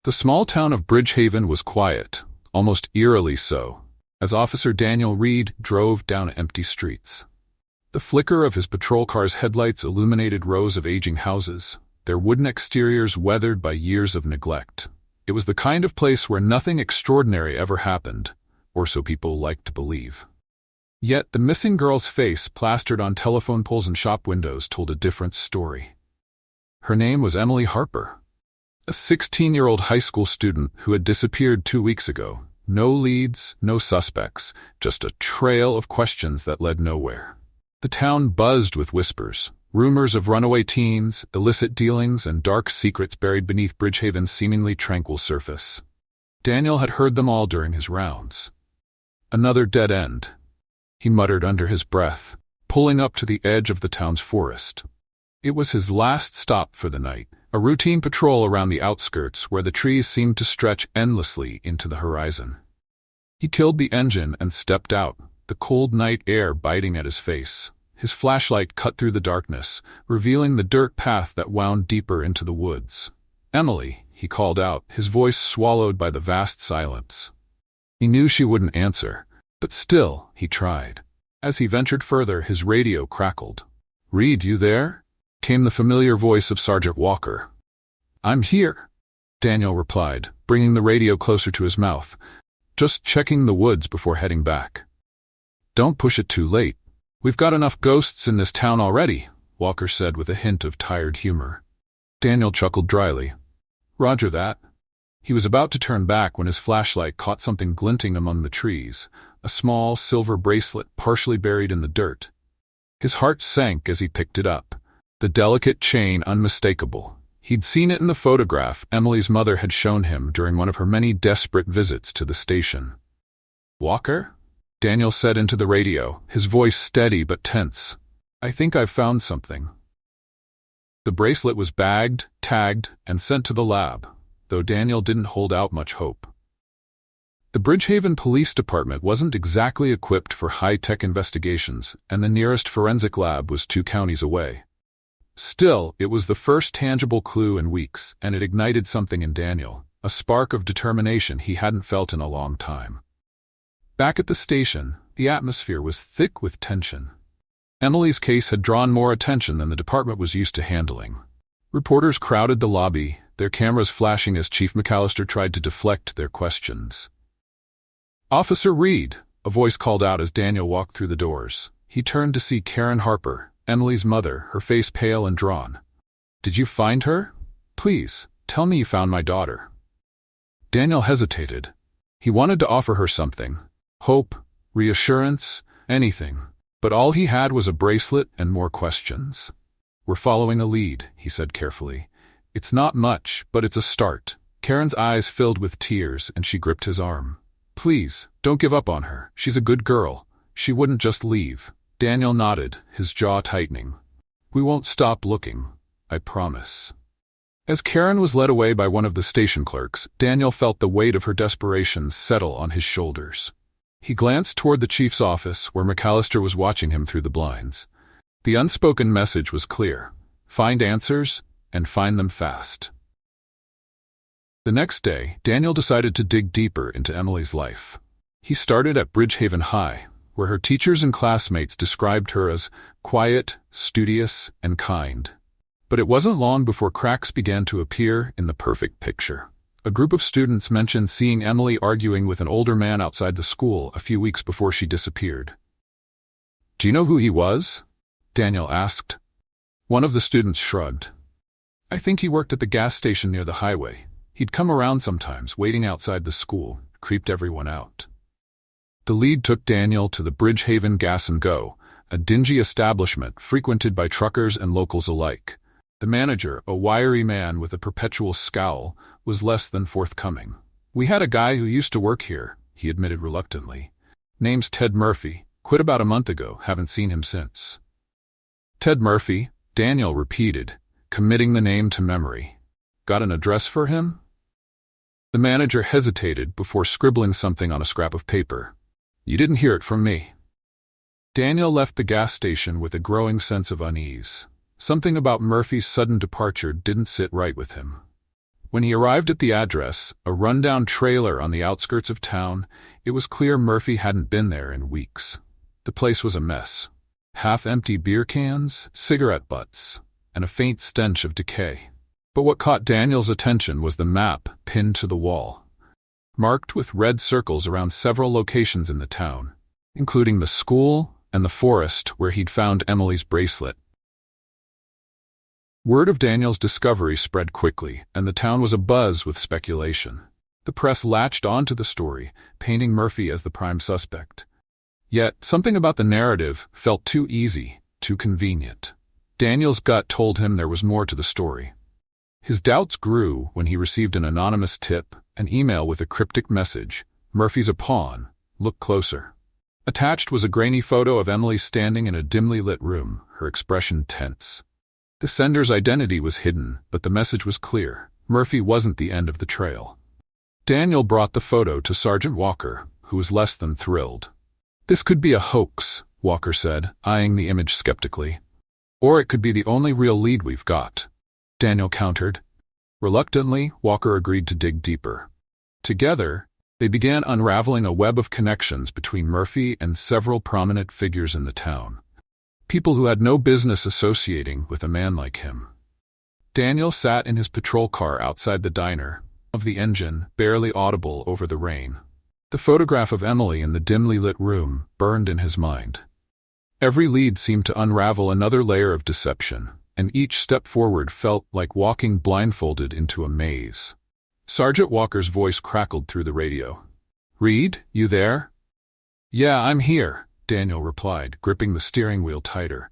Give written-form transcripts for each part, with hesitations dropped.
The small town of Bridgehaven was quiet, almost eerily so, as Officer Daniel Reed drove down empty streets. The flicker of his patrol car's headlights illuminated rows of aging houses, their wooden exteriors weathered by years of neglect. It was the kind of place where nothing extraordinary ever happened, or so people liked to believe. Yet the missing girl's face plastered on telephone poles and shop windows told a different story. Her name was Emily Harper, a 16-year-old high school student who had disappeared 2 weeks ago. No leads, no suspects, just a trail of questions that led nowhere. The town buzzed with whispers, rumors of runaway teens, illicit dealings, and dark secrets buried beneath Bridgehaven's seemingly tranquil surface. Daniel had heard them all during his rounds. Another dead end, he muttered under his breath, pulling up to the edge of the town's forest. It was his last stop for the night, a routine patrol around the outskirts where the trees seemed to stretch endlessly into the horizon. He killed the engine and stepped out, the cold night air biting at his face. His flashlight cut through the darkness, revealing the dirt path that wound deeper into the woods. "Emily," he called out, his voice swallowed by the vast silence. He knew she wouldn't answer, but still, he tried. As he ventured further, his radio crackled. "Reed, you there?" came the familiar voice of Sergeant Walker. "I'm here," Daniel replied, bringing the radio closer to his mouth. "Just checking the woods before heading back." "Don't push it too late. We've got enough ghosts in this town already," Walker said with a hint of tired humor. Daniel chuckled dryly. "Roger that." He was about to turn back when his flashlight caught something glinting among the trees, a small silver bracelet partially buried in the dirt. His heart sank as he picked it up, the delicate chain unmistakable. He'd seen it in the photograph Emily's mother had shown him during one of her many desperate visits to the station. "Walker?" Daniel said into the radio, his voice steady but tense. "I think I've found something." The bracelet was bagged, tagged, and sent to the lab, though Daniel didn't hold out much hope. The Bridgehaven Police Department wasn't exactly equipped for high-tech investigations, and the nearest forensic lab was 2 counties away. Still, it was the first tangible clue in weeks, and it ignited something in Daniel, a spark of determination he hadn't felt in a long time. Back at the station, the atmosphere was thick with tension. Emily's case had drawn more attention than the department was used to handling. Reporters crowded the lobby, their cameras flashing as Chief McAllister tried to deflect their questions. "Officer Reed," a voice called out as Daniel walked through the doors. He turned to see Karen Harper, Emily's mother, her face pale and drawn. "Did you find her? Please, tell me you found my daughter." Daniel hesitated. He wanted to offer her something. Hope, reassurance, anything. But all he had was a bracelet and more questions. "We're following a lead," he said carefully. "It's not much, but it's a start." Karen's eyes filled with tears, and she gripped his arm. "Please, don't give up on her. She's a good girl. She wouldn't just leave." Daniel nodded, his jaw tightening. "We won't stop looking, I promise." As Karen was led away by one of the station clerks, Daniel felt the weight of her desperation settle on his shoulders. He glanced toward the chief's office, where McAllister was watching him through the blinds. The unspoken message was clear: find answers, and find them fast. The next day, Daniel decided to dig deeper into Emily's life. He started at Bridgehaven High, where her teachers and classmates described her as quiet, studious, and kind. But it wasn't long before cracks began to appear in the perfect picture. A group of students mentioned seeing Emily arguing with an older man outside the school a few weeks before she disappeared. "Do you know who he was?" Daniel asked. One of the students shrugged. "I think he worked at the gas station near the highway. He'd come around sometimes, waiting outside the school, creeped everyone out." The lead took Daniel to the Bridgehaven Gas and Go, a dingy establishment frequented by truckers and locals alike. The manager, a wiry man with a perpetual scowl, was less than forthcoming. "We had a guy who used to work here," he admitted reluctantly. "Name's Ted Murphy. Quit about a month ago, haven't seen him since." "Ted Murphy," Daniel repeated, committing the name to memory. "Got an address for him?" The manager hesitated before scribbling something on a scrap of paper. "You didn't hear it from me." Daniel left the gas station with a growing sense of unease. Something about Murphy's sudden departure didn't sit right with him. When he arrived at the address, a rundown trailer on the outskirts of town, it was clear Murphy hadn't been there in weeks. The place was a mess. Half-empty beer cans, cigarette butts, and a faint stench of decay. But what caught Daniel's attention was the map pinned to the wall, marked with red circles around several locations in the town, including the school and the forest where he'd found Emily's bracelet. Word of Daniel's discovery spread quickly, and the town was abuzz with speculation. The press latched onto the story, painting Murphy as the prime suspect. Yet, something about the narrative felt too easy, too convenient. Daniel's gut told him there was more to the story. His doubts grew when he received an anonymous tip, an email with a cryptic message. "Murphy's a pawn. Look closer." Attached was a grainy photo of Emily standing in a dimly lit room, her expression tense. The sender's identity was hidden, but the message was clear. Murphy wasn't the end of the trail. Daniel brought the photo to Sergeant Walker, who was less than thrilled. "This could be a hoax," Walker said, eyeing the image skeptically. "Or it could be the only real lead we've got," Daniel countered. Reluctantly, Walker agreed to dig deeper. Together, they began unraveling a web of connections between Murphy and several prominent figures in the town. People who had no business associating with a man like him. Daniel sat in his patrol car outside the diner, of the engine barely audible over the rain. The photograph of Emily in the dimly lit room burned in his mind. Every lead seemed to unravel another layer of deception, and each step forward felt like walking blindfolded into a maze. Sergeant Walker's voice crackled through the radio. "Reed, you there?" "Yeah, I'm here," Daniel replied, gripping the steering wheel tighter.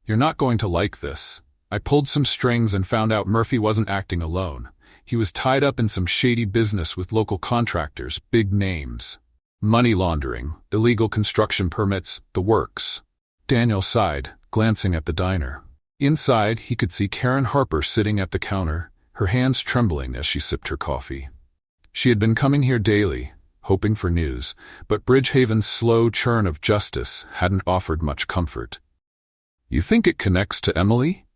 "You're not going to like this. I pulled some strings and found out Murphy wasn't acting alone. He was tied up in some shady business with local contractors, big names. Money laundering, illegal construction permits, the works." Daniel sighed, glancing at the diner. Inside, he could see Karen Harper sitting at the counter, her hands trembling as she sipped her coffee. She had been coming here daily, hoping for news, but Bridgehaven's slow churn of justice hadn't offered much comfort. "You think it connects to Emily?"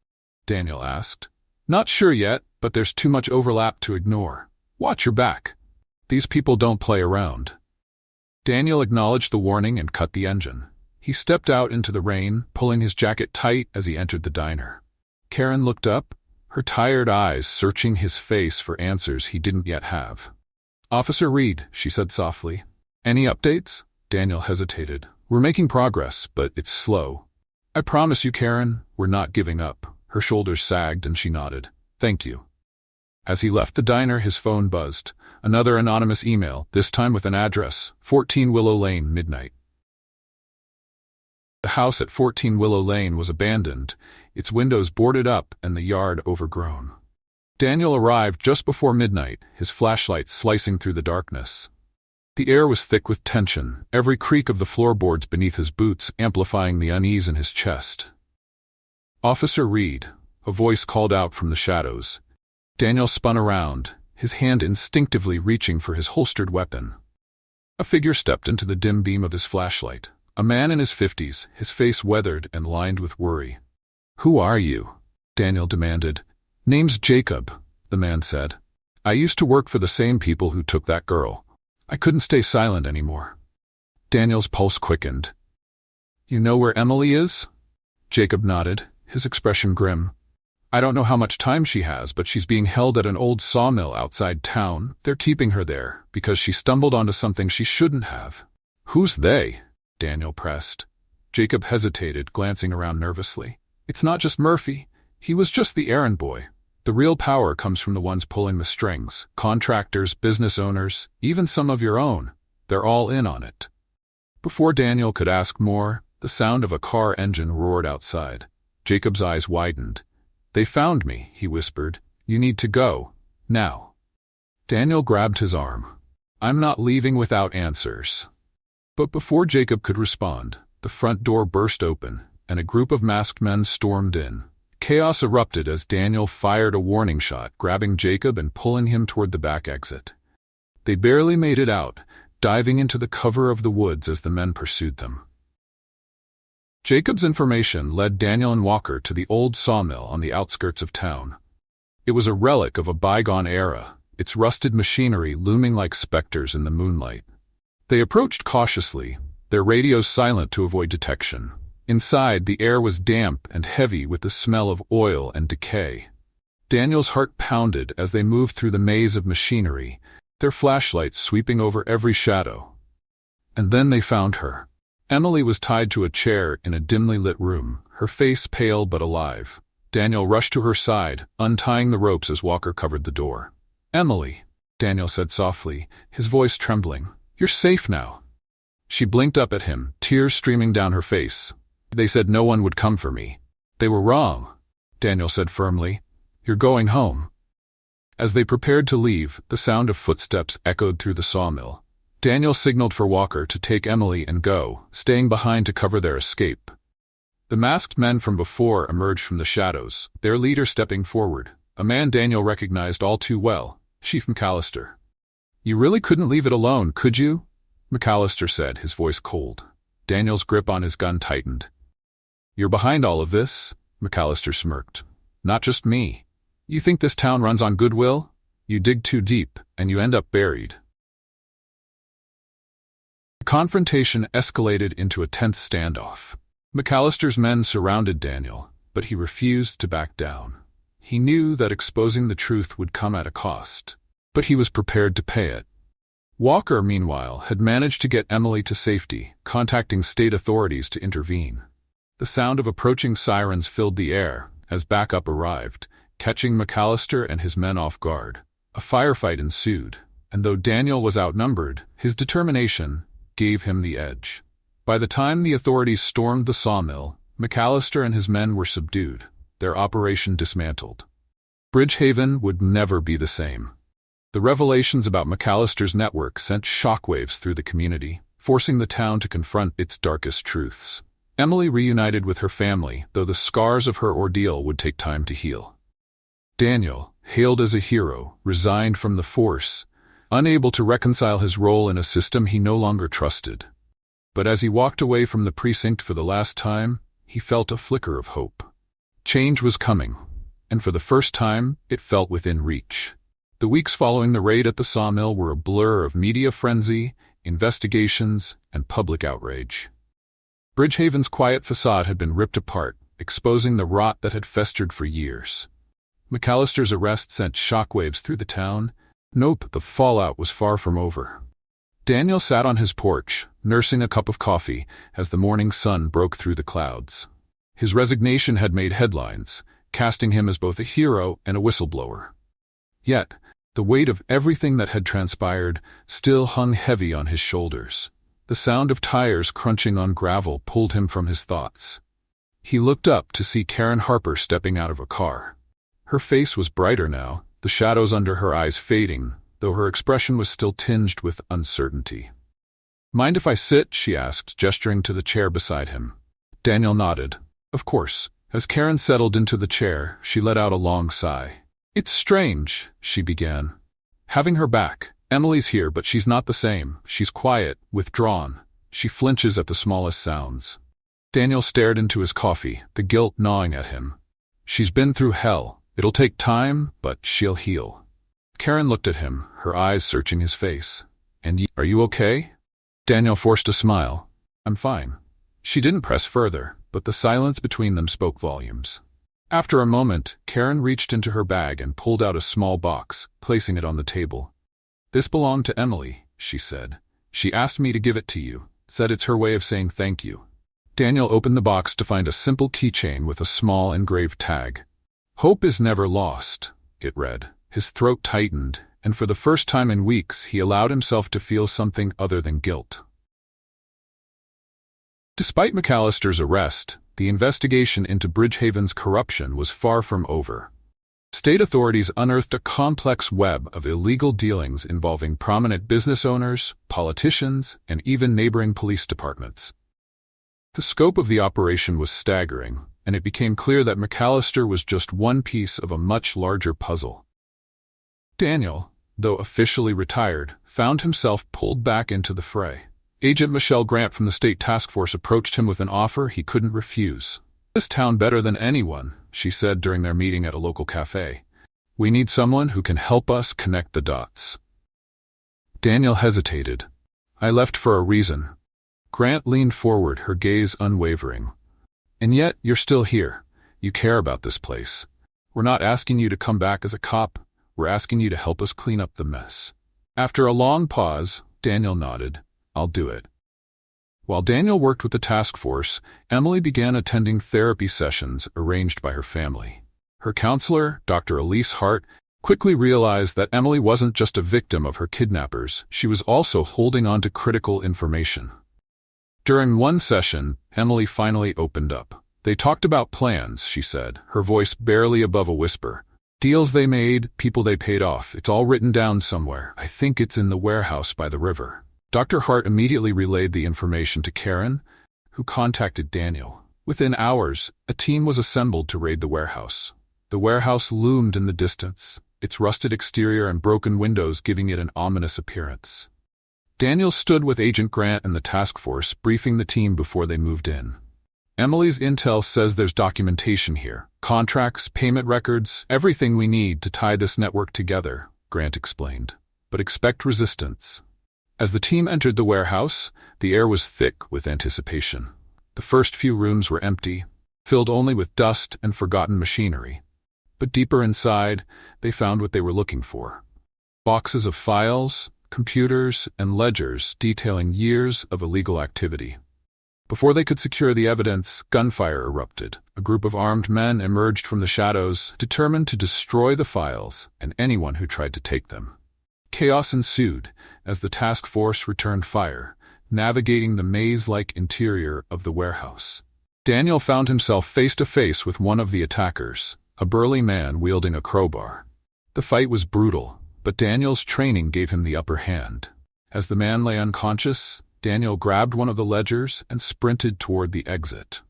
Daniel asked. "Not sure yet, but there's too much overlap to ignore. Watch your back. These people don't play around." Daniel acknowledged the warning and cut the engine. He stepped out into the rain, pulling his jacket tight as he entered the diner. Karen looked up, her tired eyes searching his face for answers he didn't yet have. "Officer Reed," she said softly. "Any updates?" Daniel hesitated. "We're making progress, but it's slow." "I promise you, Karen, we're not giving up." Her shoulders sagged and she nodded. "Thank you." As he left the diner, his phone buzzed. Another anonymous email, this time with an address, 14 Willow Lane, midnight. The house at 14 Willow Lane was abandoned, its windows boarded up and the yard overgrown. Daniel arrived just before midnight, his flashlight slicing through the darkness. The air was thick with tension, every creak of the floorboards beneath his boots amplifying the unease in his chest. "Officer Reed," a voice called out from the shadows. Daniel spun around, his hand instinctively reaching for his holstered weapon. A figure stepped into the dim beam of his flashlight. A man in his 50s, his face weathered and lined with worry. "Who are you?" Daniel demanded. "Name's Jacob," the man said. "I used to work for the same people who took that girl. I couldn't stay silent anymore." Daniel's pulse quickened. "You know where Emily is?" Jacob nodded, his expression grim. "I don't know how much time she has, but she's being held at an old sawmill outside town. They're keeping her there because she stumbled onto something she shouldn't have." "Who's they?" Daniel pressed. Jacob hesitated, glancing around nervously. "It's not just Murphy. He was just the errand boy. The real power comes from the ones pulling the strings. Contractors, business owners, even some of your own. They're all in on it." Before Daniel could ask more, the sound of a car engine roared outside. Jacob's eyes widened. "They found me," he whispered. "You need to go. Now." Daniel grabbed his arm. "I'm not leaving without answers." But before Jacob could respond, the front door burst open, and a group of masked men stormed in. Chaos erupted as Daniel fired a warning shot, grabbing Jacob and pulling him toward the back exit. They barely made it out, diving into the cover of the woods as the men pursued them. Jacob's information led Daniel and Walker to the old sawmill on the outskirts of town. It was a relic of a bygone era, its rusted machinery looming like specters in the moonlight. They approached cautiously, their radios silent to avoid detection. Inside, the air was damp and heavy with the smell of oil and decay. Daniel's heart pounded as they moved through the maze of machinery, their flashlights sweeping over every shadow. And then they found her. Emily was tied to a chair in a dimly lit room, her face pale but alive. Daniel rushed to her side, untying the ropes as Walker covered the door. "Emily," Daniel said softly, his voice trembling, "you're safe now." She blinked up at him, tears streaming down her face. "They said no one would come for me." "They were wrong," Daniel said firmly. "You're going home." As they prepared to leave, the sound of footsteps echoed through the sawmill. Daniel signaled for Walker to take Emily and go, staying behind to cover their escape. The masked men from before emerged from the shadows, their leader stepping forward, a man Daniel recognized all too well, Chief McAllister. "You really couldn't leave it alone, could you?" McAllister said, his voice cold. Daniel's grip on his gun tightened. "You're behind all of this?" McAllister smirked. "Not just me. You think this town runs on goodwill? You dig too deep, and you end up buried." The confrontation escalated into a tense standoff. McAllister's men surrounded Daniel, but he refused to back down. He knew that exposing the truth would come at a cost, but he was prepared to pay it. Walker, meanwhile, had managed to get Emily to safety, contacting state authorities to intervene. The sound of approaching sirens filled the air as backup arrived, catching McAllister and his men off guard. A firefight ensued, and though Daniel was outnumbered, his determination gave him the edge. By the time the authorities stormed the sawmill, McAllister and his men were subdued, their operation dismantled. Bridgehaven would never be the same. The revelations about McAllister's network sent shockwaves through the community, forcing the town to confront its darkest truths. Emily reunited with her family, though the scars of her ordeal would take time to heal. Daniel, hailed as a hero, resigned from the force, unable to reconcile his role in a system he no longer trusted. But as he walked away from the precinct for the last time, he felt a flicker of hope. Change was coming, and for the first time, it felt within reach. The weeks following the raid at the sawmill were a blur of media frenzy, investigations, and public outrage. Bridgehaven's quiet facade had been ripped apart, exposing the rot that had festered for years. McAllister's arrest sent shockwaves through the town. Nope, the fallout was far from over. Daniel sat on his porch, nursing a cup of coffee, as the morning sun broke through the clouds. His resignation had made headlines, casting him as both a hero and a whistleblower. Yet, the weight of everything that had transpired still hung heavy on his shoulders. The sound of tires crunching on gravel pulled him from his thoughts. He looked up to see Karen Harper stepping out of a car. Her face was brighter now, the shadows under her eyes fading, though her expression was still tinged with uncertainty. "Mind if I sit?" she asked, gesturing to the chair beside him. Daniel nodded. "Of course." As Karen settled into the chair, she let out a long sigh. "It's strange," she began. "Having her back. Emily's here, but she's not the same. She's quiet, withdrawn. She flinches at the smallest sounds." Daniel stared into his coffee, the guilt gnawing at him. "She's been through hell. It'll take time, but she'll heal." Karen looked at him, her eyes searching his face. "And are you okay?" Daniel forced a smile. "I'm fine." She didn't press further, but the silence between them spoke volumes. After a moment, Karen reached into her bag and pulled out a small box, placing it on the table. "This belonged to Emily," she said. "She asked me to give it to you, said it's her way of saying thank you." Daniel opened the box to find a simple keychain with a small engraved tag. "Hope is never lost," it read. His throat tightened, and for the first time in weeks he allowed himself to feel something other than guilt. Despite McAllister's arrest, the investigation into Bridgehaven's corruption was far from over. State authorities unearthed a complex web of illegal dealings involving prominent business owners, politicians, and even neighboring police departments. The scope of the operation was staggering, and it became clear that McAllister was just one piece of a much larger puzzle. Daniel, though officially retired, found himself pulled back into the fray. Agent Michelle Grant from the state task force approached him with an offer he couldn't refuse. "This town better than anyone," she said during their meeting at a local cafe. We need someone who can help us connect the dots. Daniel hesitated. I left for a reason. Grant leaned forward, her gaze unwavering. And yet, you're still here. You care about this place. We're not asking you to come back as a cop. We're asking you to help us clean up the mess. After a long pause, Daniel nodded. I'll do it. While Daniel worked with the task force, Emily began attending therapy sessions arranged by her family. Her counselor, Dr. Elise Hart, quickly realized that Emily wasn't just a victim of her kidnappers, she was also holding on to critical information. During one session, Emily finally opened up. They talked about plans, she said, her voice barely above a whisper. Deals they made, people they paid off, it's all written down somewhere. I think it's in the warehouse by the river. Dr. Hart immediately relayed the information to Karen, who contacted Daniel. Within hours, a team was assembled to raid the warehouse. The warehouse loomed in the distance, its rusted exterior and broken windows giving it an ominous appearance. Daniel stood with Agent Grant and the task force, briefing the team before they moved in. Emily's intel says there's documentation here. Contracts, payment records, everything we need to tie this network together, Grant explained. But expect resistance. As the team entered the warehouse, the air was thick with anticipation. The first few rooms were empty, filled only with dust and forgotten machinery. But deeper inside, they found what they were looking for. Boxes of files, computers, and ledgers detailing years of illegal activity. Before they could secure the evidence, gunfire erupted. A group of armed men emerged from the shadows, determined to destroy the files and anyone who tried to take them. Chaos ensued as the task force returned fire, navigating the maze-like interior of the warehouse. Daniel found himself face to face with one of the attackers, a burly man wielding a crowbar. The fight was brutal, but Daniel's training gave him the upper hand. As the man lay unconscious, Daniel grabbed one of the ledgers and sprinted toward the exit.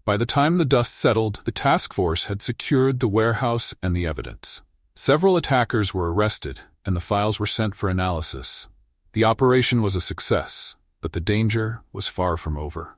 By the time the dust settled, the task force had secured the warehouse and the evidence. Several attackers were arrested, and the files were sent for analysis. The operation was a success, but the danger was far from over.